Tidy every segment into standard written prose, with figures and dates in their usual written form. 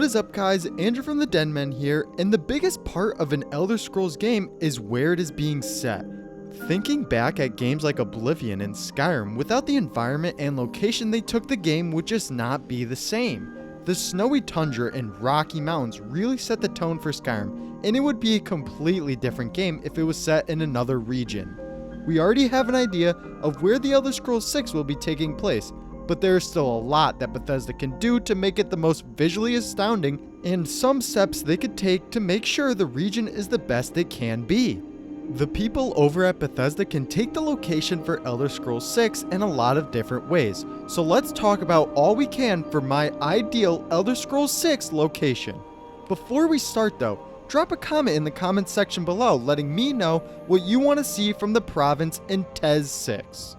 is up, guys? Andrew from the Den Men here, and the biggest part of an Elder Scrolls game is where it is being set. Thinking back at games like Oblivion and Skyrim, without the environment and location they took, the game would just not be the same. The snowy tundra and rocky mountains really set the tone for Skyrim, and it would be a completely different game if it was set in another region. We already have an idea of where the Elder Scrolls 6 will be taking place, but there is still a lot that Bethesda can do to make it the most visually astounding, and some steps they could take to make sure the region is the best it can be. The people over at Bethesda can take the location for Elder Scrolls 6 in a lot of different ways, so let's talk about all we can for my ideal Elder Scrolls 6 location. Before we start though, drop a comment in the comments section below letting me know what you want to see from the province in TES 6.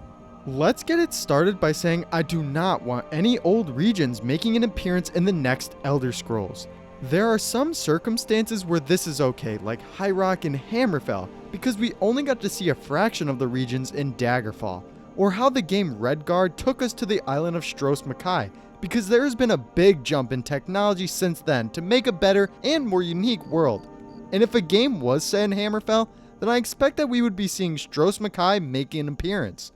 Let's get it started by saying I do not want any old regions making an appearance in the next Elder Scrolls. There are some circumstances where this is okay, like High Rock and Hammerfell, because we only got to see a fraction of the regions in Daggerfall, or how the game Redguard took us to the island of Stros Mackay, because there has been a big jump in technology since then to make a better and more unique world. And if a game was set in Hammerfell, then I expect that we would be seeing Stros Mackay making an appearance.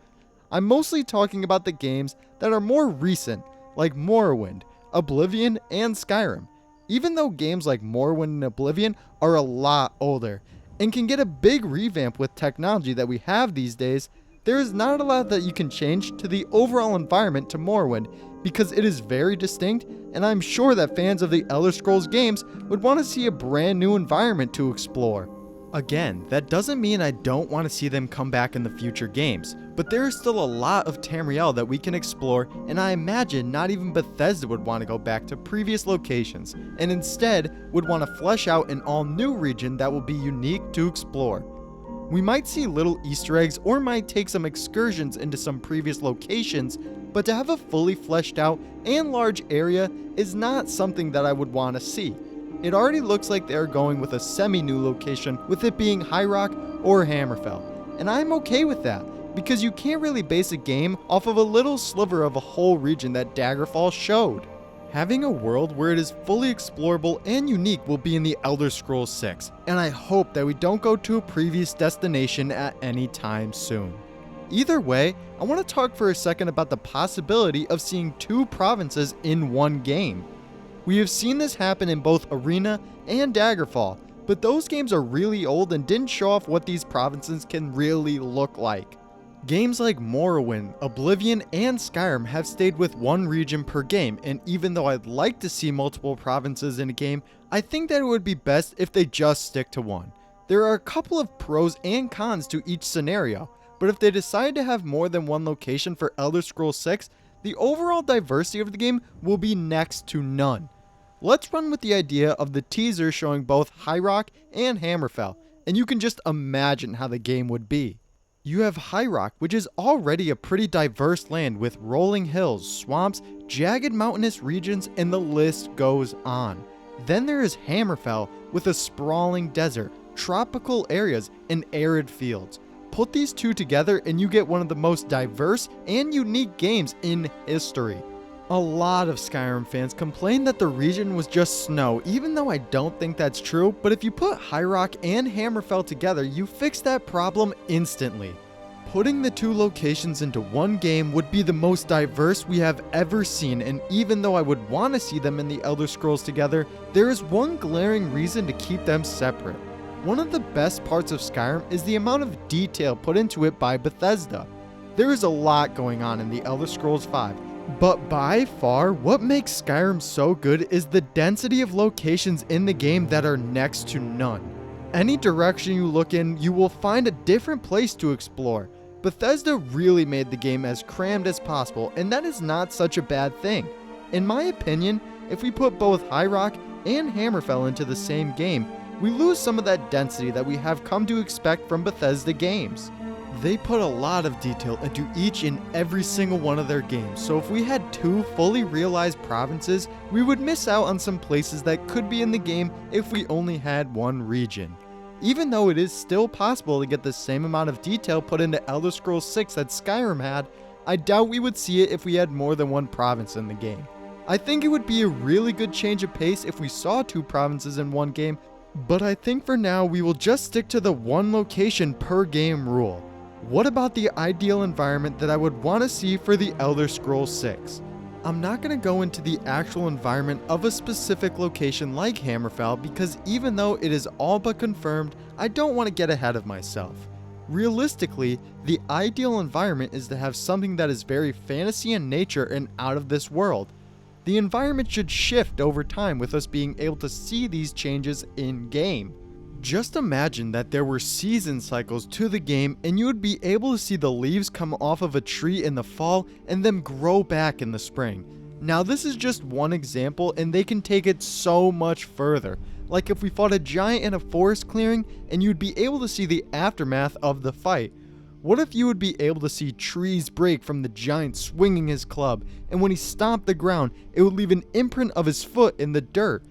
I'm mostly talking about the games that are more recent, like Morrowind, Oblivion, and Skyrim. Even though games like Morrowind and Oblivion are a lot older, and can get a big revamp with technology that we have these days, there is not a lot that you can change to the overall environment to Morrowind, because it is very distinct, and I'm sure that fans of the Elder Scrolls games would want to see a brand new environment to explore. Again, that doesn't mean I don't want to see them come back in the future games, but there is still a lot of Tamriel that we can explore, and I imagine not even Bethesda would want to go back to previous locations, and instead would want to flesh out an all-new region that will be unique to explore. We might see little Easter eggs or might take some excursions into some previous locations, but to have a fully fleshed out and large area is not something that I would want to see. It already looks like they're going with a semi-new location, with it being High Rock or Hammerfell, and I'm okay with that, because you can't really base a game off of a little sliver of a whole region that Daggerfall showed. Having a world where it is fully explorable and unique will be in the Elder Scrolls 6, and I hope that we don't go to a previous destination at any time soon. Either way, I want to talk for a second about the possibility of seeing two provinces in one game. We have seen this happen in both Arena and Daggerfall, but those games are really old and didn't show off what these provinces can really look like. Games like Morrowind, Oblivion, and Skyrim have stayed with one region per game, and even though I'd like to see multiple provinces in a game, I think that it would be best if they just stick to one. There are a couple of pros and cons to each scenario, but if they decide to have more than one location for Elder Scrolls 6, the overall diversity of the game will be next to none. Let's run with the idea of the teaser showing both High Rock and Hammerfell, and you can just imagine how the game would be. You have High Rock, which is already a pretty diverse land with rolling hills, swamps, jagged mountainous regions, and the list goes on. Then there is Hammerfell with a sprawling desert, tropical areas, and arid fields. Put these two together and you get one of the most diverse and unique games in history. A lot of Skyrim fans complain that the region was just snow, even though I don't think that's true, but if you put High Rock and Hammerfell together, you fix that problem instantly. Putting the two locations into one game would be the most diverse we have ever seen, and even though I would want to see them in the Elder Scrolls together, there is one glaring reason to keep them separate. One of the best parts of Skyrim is the amount of detail put into it by Bethesda. There is a lot going on in the Elder Scrolls 5, but by far, what makes Skyrim so good is the density of locations in the game that are next to none. Any direction you look in, you will find a different place to explore. Bethesda really made the game as crammed as possible, and that is not such a bad thing. In my opinion, if we put both High Rock and Hammerfell into the same game, we lose some of that density that we have come to expect from Bethesda games. They put a lot of detail into each and every single one of their games, so if we had two fully realized provinces, we would miss out on some places that could be in the game if we only had one region. Even though it is still possible to get the same amount of detail put into Elder Scrolls 6 that Skyrim had, I doubt we would see it if we had more than one province in the game. I think it would be a really good change of pace if we saw 2 provinces in one game, but I think for now we will just stick to the 1 location per game rule. What about the ideal environment that I would want to see for the Elder Scrolls 6? I'm not going to go into the actual environment of a specific location like Hammerfell because even though it is all but confirmed, I don't want to get ahead of myself. Realistically, the ideal environment is to have something that is very fantasy in nature and out of this world. The environment should shift over time with us being able to see these changes in-game. Just imagine that there were season cycles to the game and you would be able to see the leaves come off of a tree in the fall and then grow back in the spring. Now this is just one example and they can take it so much further. Like if we fought a giant in a forest clearing and you'd be able to see the aftermath of the fight. What if you would be able to see trees break from the giant swinging his club, and when he stomped the ground, it would leave an imprint of his foot in the dirt?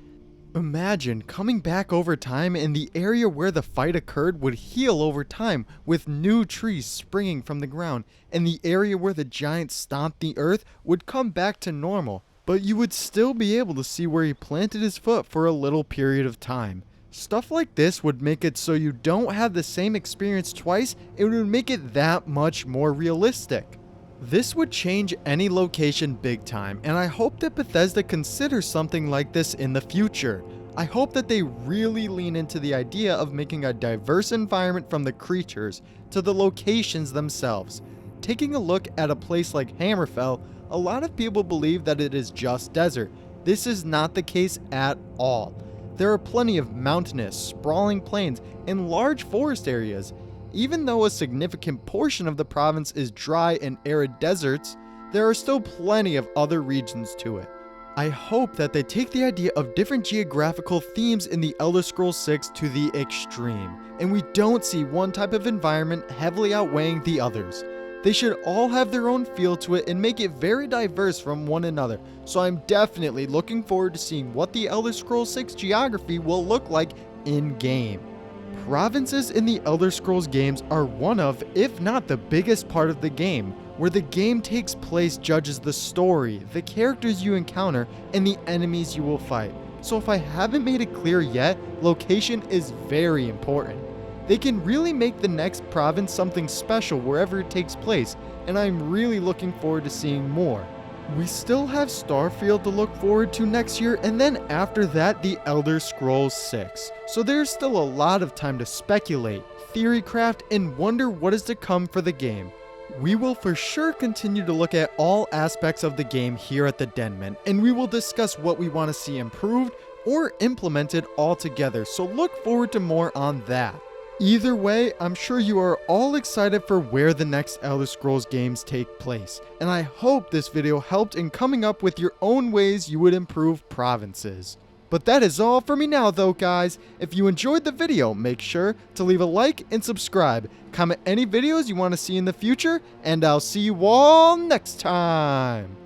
Imagine coming back over time and the area where the fight occurred would heal over time with new trees springing from the ground, and the area where the giant stomped the earth would come back to normal, but you would still be able to see where he planted his foot for a little period of time. Stuff like this would make it so you don't have the same experience twice, it would make it that much more realistic. This would change any location big time, and I hope that Bethesda considers something like this in the future. I hope that they really lean into the idea of making a diverse environment from the creatures to the locations themselves. Taking a look at a place like Hammerfell, a lot of people believe that it is just desert. This is not the case at all. There are plenty of mountainous, sprawling plains and large forest areas. Even though a significant portion of the province is dry and arid deserts, there are still plenty of other regions to it. I hope that they take the idea of different geographical themes in the Elder Scrolls 6 to the extreme, and we don't see one type of environment heavily outweighing the others. They should all have their own feel to it and make it very diverse from one another, so I'm definitely looking forward to seeing what the Elder Scrolls 6 geography will look like in-game. Provinces in the Elder Scrolls games are one of, if not the biggest part of the game. Where the game takes place judges the story, the characters you encounter, and the enemies you will fight. So if I haven't made it clear yet, location is very important. They can really make the next province something special wherever it takes place, and I'm really looking forward to seeing more. We still have Starfield to look forward to next year, and then after that, the Elder Scrolls 6. So there's still a lot of time to speculate, theorycraft, and wonder what is to come for the game. We will for sure continue to look at all aspects of the game here at the Denman, and we will discuss what we want to see improved or implemented altogether, so look forward to more on that. Either way, I'm sure you are all excited for where the next Elder Scrolls games take place, and I hope this video helped in coming up with your own ways you would improve provinces. But that is all for me now though, guys. If you enjoyed the video, make sure to leave a like and subscribe. Comment any videos you want to see in the future, and I'll see you all next time.